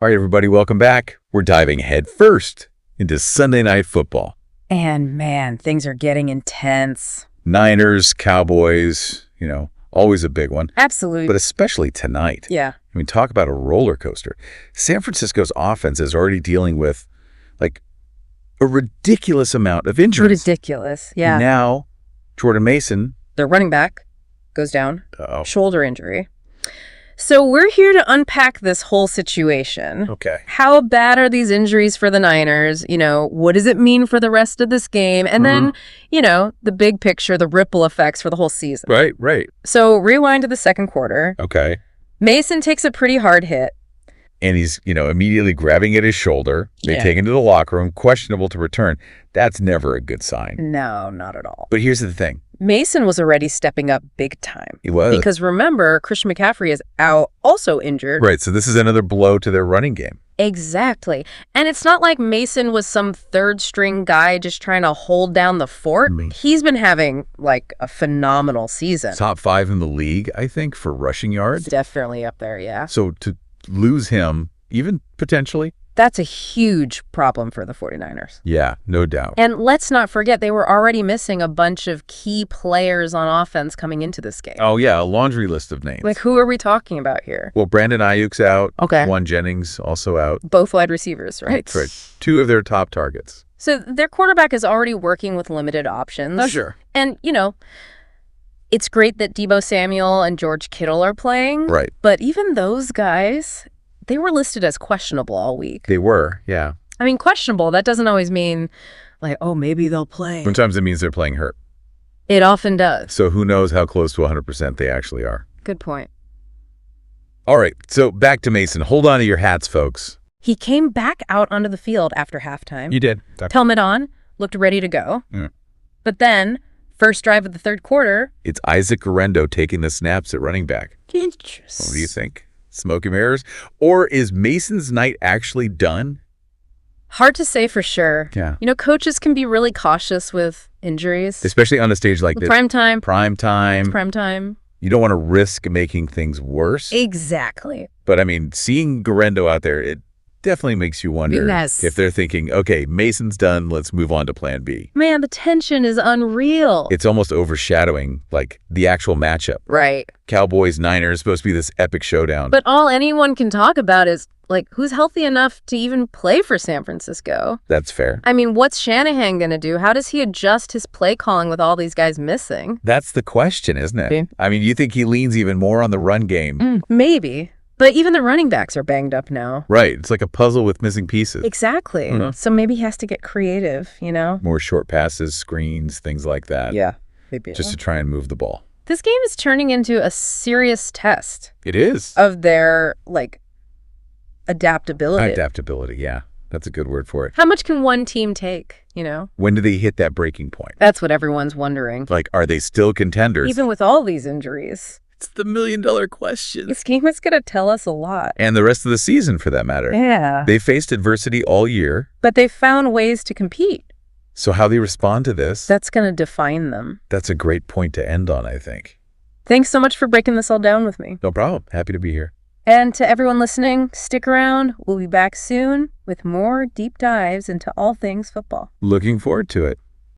All right, everybody, welcome back. We're diving head first into Sunday Night Football. And man, things are getting intense. Niners, Cowboys, always a big one. Absolutely. But especially tonight. Yeah. I mean, talk about a roller coaster. San Francisco's offense is already dealing with, a ridiculous amount of injuries. Ridiculous. Yeah. Now, Jordan Mason. Their running back goes down. Uh-oh. Shoulder injury. So we're here to unpack this whole situation. Okay. How bad are these injuries for the Niners? What does it mean for the rest of this game? And then, the big picture, the ripple effects for the whole season. Right. So rewind to the second quarter. Okay. Mason takes a pretty hard hit. And he's, immediately grabbing at his shoulder. They Yeah. take him to the locker room, questionable to return. That's never a good sign. No, not at all. But here's the thing. Mason was already stepping up big time. He was. Because remember, Christian McCaffrey is out, also injured. Right, so this is another blow to their running game. Exactly. And it's not like Mason was some third-string guy just trying to hold down the fort. He's been having, a phenomenal season. Top 5 in the league, I think, for rushing yards. Definitely up there, yeah. So to lose him, even potentially, that's a huge problem for the 49ers. yeah, no doubt. And let's not forget, they were already missing a bunch of key players on offense coming into this game. Oh, yeah, a laundry list of names. Who are we talking about here? Well, Brandon Ayuk's out. Okay. Juan Jennings also out. Both wide receivers, right? That's right. 2 of their top targets. So their quarterback is already working with limited options. Oh, sure. And, it's great that Deebo Samuel and George Kittle are playing. Right. But even those guys, they were listed as questionable all week. They were, yeah. I mean, questionable, that doesn't always mean, maybe they'll play. Sometimes it means they're playing hurt. It often does. So who knows how close to 100% they actually are. Good point. All right, so back to Mason. Hold on to your hats, folks. He came back out onto the field after halftime. You did. Helmet on, looked ready to go. Yeah. But then, first drive of the third quarter. It's Isaac Guerrero taking the snaps at running back. Interesting. What do you think? Smoke and mirrors? Or is Mason's night actually done? Hard to say for sure. Yeah. Coaches can be really cautious with injuries. Especially on a stage like this. Prime time. Prime time. Prime time. You don't want to risk making things worse. Exactly. But, seeing Guerrero out there, it definitely makes you wonder if they're thinking, okay, Mason's done, let's move on to plan B. Man, the tension is unreal. It's almost overshadowing, the actual matchup. Right. Cowboys, Niners, supposed to be this epic showdown. But all anyone can talk about is, who's healthy enough to even play for San Francisco? That's fair. What's Shanahan going to do? How does he adjust his play calling with all these guys missing? That's the question, isn't it? You think he leans even more on the run game? Maybe. But even the running backs are banged up now. Right. It's like a puzzle with missing pieces. Exactly. So maybe he has to get creative, More short passes, screens, things like that. Yeah. Maybe. Just to try and move the ball. This game is turning into a serious test. It is. Of their, adaptability. Adaptability, yeah. That's a good word for it. How much can one team take, When do they hit that breaking point? That's what everyone's wondering. Are they still contenders? Even with all these injuries. It's the $1 million question. This game is going to tell us a lot. And the rest of the season, for that matter. Yeah. They faced adversity all year. But they found ways to compete. So how they respond to this, that's going to define them. That's a great point to end on, I think. Thanks so much for breaking this all down with me. No problem. Happy to be here. And to everyone listening, stick around. We'll be back soon with more deep dives into all things football. Looking forward to it.